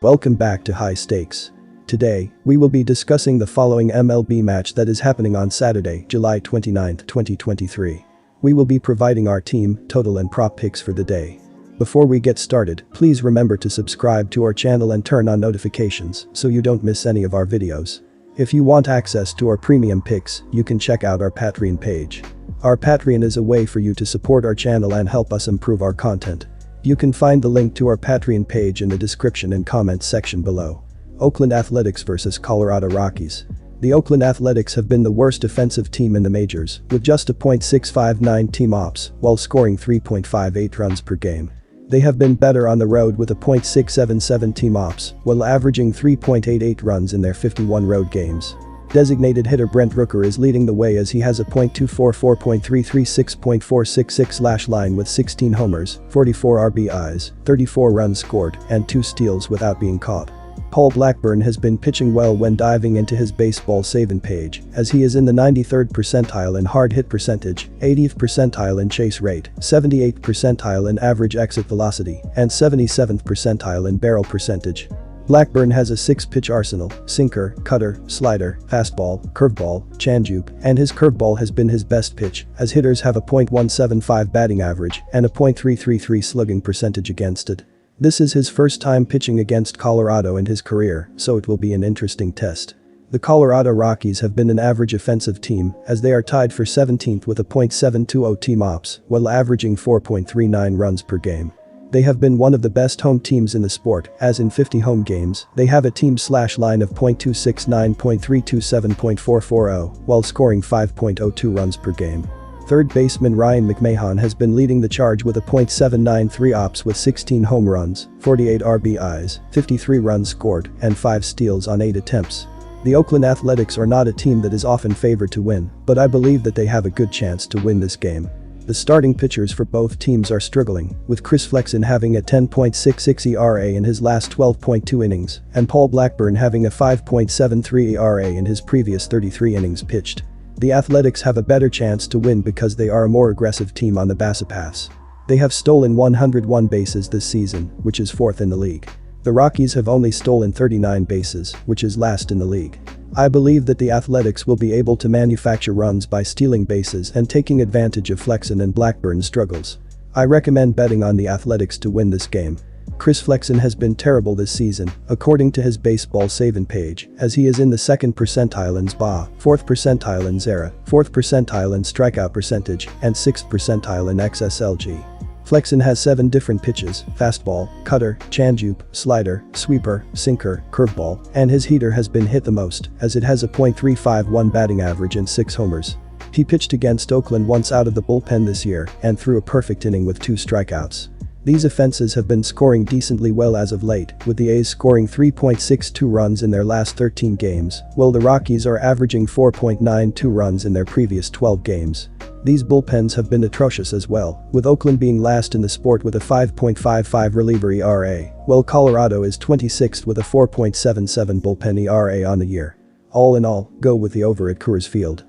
Welcome back to High Stakes. Today, we will be discussing the following MLB match that is happening on Saturday, July 29, 2023. We will be providing our team, total and prop picks for the day. Before we get started, please remember to subscribe to our channel and turn on notifications so you don't miss any of our videos. If you want access to our premium picks, you can check out our Patreon page. Our Patreon is a way for you to support our channel and help us improve our content. You can find the link to our Patreon page in the description and comments section below. Oakland Athletics vs Colorado Rockies. The Oakland Athletics have been the worst offensive team in the majors, with just a .659 team ops while scoring 3.58 runs per game. They have been better on the road with a .677 team ops while averaging 3.88 runs in their 51 road games. Designated hitter Brent Rooker is leading the way as he has a .244, .336, .466 line with 16 homers, 44 RBIs, 34 runs scored, and 2 steals without being caught. Paul Blackburn has been pitching well when diving into his baseball saving page, as he is in the 93rd percentile in hard hit percentage, 80th percentile in chase rate, 78th percentile in average exit velocity, and 77th percentile in barrel percentage. Blackburn has a 6-pitch arsenal: sinker, cutter, slider, fastball, curveball, changeup, and his curveball has been his best pitch, as hitters have a .175 batting average and a .333 slugging percentage against it. This is his first time pitching against Colorado in his career, so it will be an interesting test. The Colorado Rockies have been an average offensive team, as they are tied for 17th with a .720 team ops while averaging 4.39 runs per game. They have been one of the best home teams in the sport, as in 50 home games, they have a team/line of .269, .327, .440, while scoring 5.02 runs per game. Third baseman Ryan McMahon has been leading the charge with a .793 ops with 16 home runs, 48 RBIs, 53 runs scored, and 5 steals on 8 attempts. The Oakland Athletics are not a team that is often favored to win, but I believe that they have a good chance to win this game. The starting pitchers for both teams are struggling, with Chris Flexen having a 10.66 ERA in his last 12.2 innings, and Paul Blackburn having a 5.73 ERA in his previous 33 innings pitched. The Athletics have a better chance to win because they are a more aggressive team on the base paths. They have stolen 101 bases this season, which is 4th in the league. The Rockies have only stolen 39 bases, which is last in the league. I believe that the Athletics will be able to manufacture runs by stealing bases and taking advantage of Flexen and Blackburn's struggles. I recommend betting on the Athletics to win this game. Chris Flexen has been terrible this season, according to his baseball saving page, as he is in the 2nd percentile in SBA, 4th percentile in ZERA, 4th percentile in strikeout percentage, and 6th percentile in XSLG. Flexen has 7 different pitches: fastball, cutter, changeup, slider, sweeper, sinker, curveball, and his heater has been hit the most, as it has a .351 batting average and 6 homers. He pitched against Oakland once out of the bullpen this year and threw a perfect inning with 2 strikeouts. These offenses have been scoring decently well as of late, with the A's scoring 3.62 runs in their last 13 games, while the Rockies are averaging 4.92 runs in their previous 12 games. These bullpens have been atrocious as well, with Oakland being last in the sport with a 5.55 reliever ERA, while Colorado is 26th with a 4.77 bullpen ERA on the year. All in all, go with the over at Coors Field.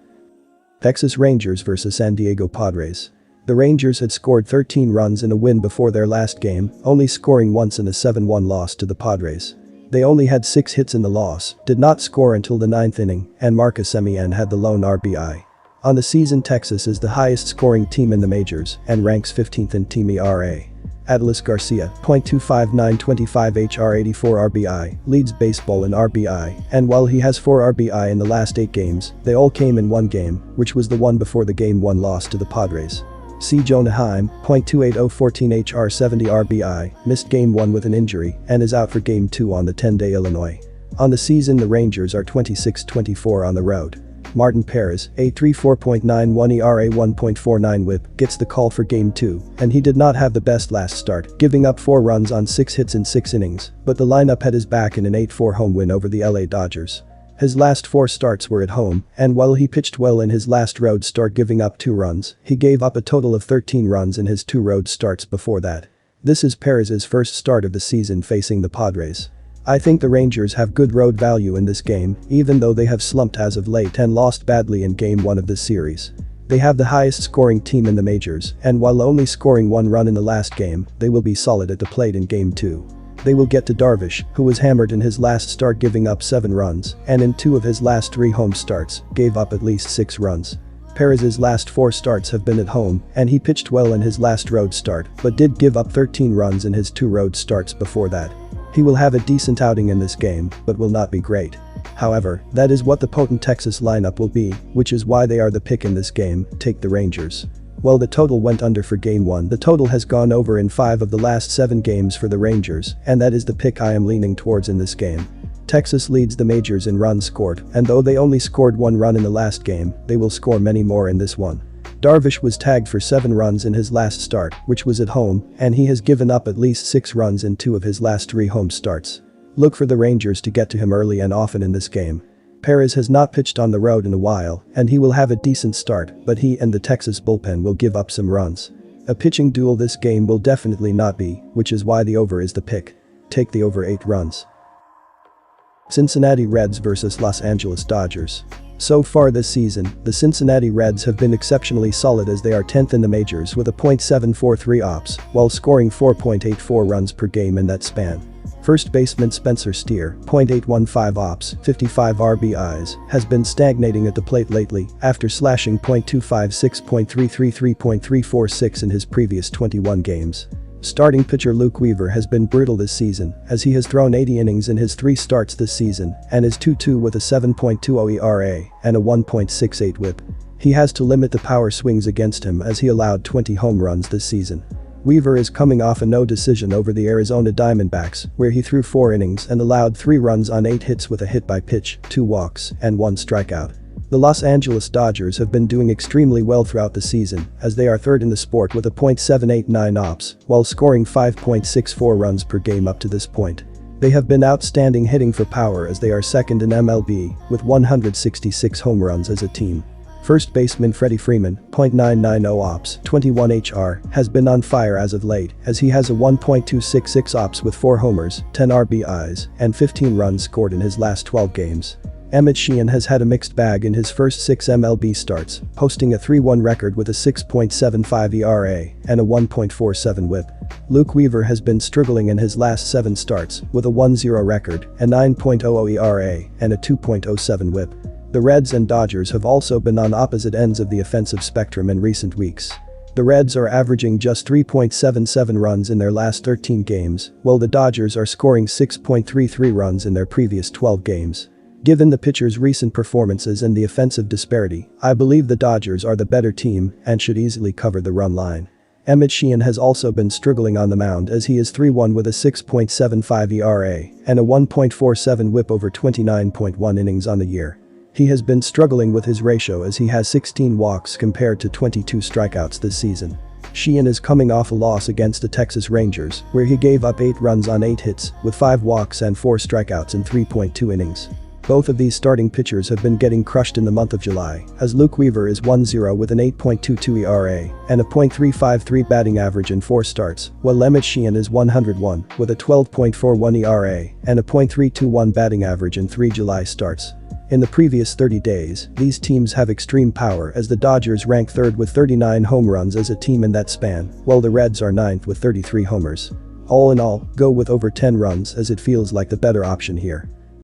Texas Rangers vs San Diego Padres. The Rangers had scored 13 runs in a win before their last game, only scoring once in a 7-1 loss to the Padres. They only had 6 hits in the loss, did not score until the 9th inning, and Marcus Semien had the lone RBI. On the season, Texas is the highest scoring team in the majors and ranks 15th in team ERA. Adolis Garcia, .259 25 HR 84 RBI, leads baseball in RBI, and while he has 4 RBI in the last 8 games, they all came in one game, which was the one before the Game 1 loss to the Padres. C. Jonah Heim, .280 14 HR 70 RBI, missed Game 1 with an injury and is out for Game 2 on the 10-day Illinois. On the season, the Rangers are 26-24 on the road. Martin Perez, a 3.4.91 ERA 1.49 whip, gets the call for Game 2, and he did not have the best last start, giving up 4 runs on 6 hits in 6 innings, but the lineup had his back in an 8-4 home win over the LA Dodgers. His last 4 starts were at home, and while he pitched well in his last road start giving up 2 runs, he gave up a total of 13 runs in his 2 road starts before that. This is Perez's first start of the season facing the Padres. I think the Rangers have good road value in this game, even though they have slumped as of late and lost badly in Game 1 of this series. They have the highest scoring team in the majors, and while only scoring 1 run in the last game, they will be solid at the plate in Game 2. They will get to Darvish, who was hammered in his last start giving up 7 runs, and in 2 of his last 3 home starts, gave up at least 6 runs. Perez's last 4 starts have been at home, and he pitched well in his last road start, but did give up 13 runs in his 2 road starts before that. He will have a decent outing in this game, but will not be great. However, that is what the potent Texas lineup will be, which is why they are the pick in this game. Take the Rangers. While the total went under for Game 1, the total has gone over in 5 of the last 7 games for the Rangers, and that is the pick I am leaning towards in this game. Texas leads the majors in runs scored, and though they only scored 1 run in the last game, they will score many more in this one. Darvish was tagged for 7 runs in his last start, which was at home, and he has given up at least 6 runs in 2 of his last 3 home starts. Look for the Rangers to get to him early and often in this game. Perez has not pitched on the road in a while, and he will have a decent start, but he and the Texas bullpen will give up some runs. A pitching duel this game will definitely not be, which is why the over is the pick. Take the over 8 runs. Cincinnati Reds vs Los Angeles Dodgers. So far this season, the Cincinnati Reds have been exceptionally solid as they are 10th in the majors with a .743 ops, while scoring 4.84 runs per game in that span. First baseman Spencer Steer, .815 ops, 55 RBIs, has been stagnating at the plate lately after slashing .256, .333, .346 in his previous 21 games. Starting pitcher Luke Weaver has been brutal this season, as he has thrown 80 innings in his 3 starts this season and is 2-2 with a 7.20 ERA and a 1.68 whip. He has to limit the power swings against him as he allowed 20 home runs this season. Weaver is coming off a no decision over the Arizona Diamondbacks, where he threw 4 innings and allowed 3 runs on 8 hits with a hit by pitch, 2 walks, and 1 strikeout. The Los Angeles Dodgers have been doing extremely well throughout the season, as they are 3rd in the sport with a .789 ops, while scoring 5.64 runs per game up to this point. They have been outstanding hitting for power as they are 2nd in MLB, with 166 home runs as a team. First baseman Freddie Freeman, .990 ops, 21 HR, has been on fire as of late, as he has a 1.266 ops with 4 homers, 10 RBIs, and 15 runs scored in his last 12 games. Emmett Sheehan has had a mixed bag in his first 6 MLB starts, posting a 3-1 record with a 6.75 ERA and a 1.47 whip. Luke Weaver has been struggling in his last 7 starts, with a 1-0 record, a 9.00 ERA, and a 2.07 whip. The Reds and Dodgers have also been on opposite ends of the offensive spectrum in recent weeks. The Reds are averaging just 3.77 runs in their last 13 games, while the Dodgers are scoring 6.33 runs in their previous 12 games. Given the pitchers' recent performances and the offensive disparity, I believe the Dodgers are the better team and should easily cover the run line. Emmett Sheehan has also been struggling on the mound as he is 3-1 with a 6.75 ERA and a 1.47 whip over 29.1 innings on the year. He has been struggling with his ratio as he has 16 walks compared to 22 strikeouts this season. Sheehan is coming off a loss against the Texas Rangers, where he gave up 8 runs on 8 hits, with 5 walks and 4 strikeouts in 3.2 innings. Both of these starting pitchers have been getting crushed in the month of July, as Luke Weaver is 1-0 with an 8.22 ERA and a .353 batting average in 4 starts, while Emmett Sheehan is 101 with a 12.41 ERA and a .321 batting average in 3 July starts. In the previous 30 days, these teams have extreme power as the Dodgers rank 3rd with 39 home runs as a team in that span, while the Reds are 9th with 33 homers. All in all, go with over 10 runs as it feels like the better option here.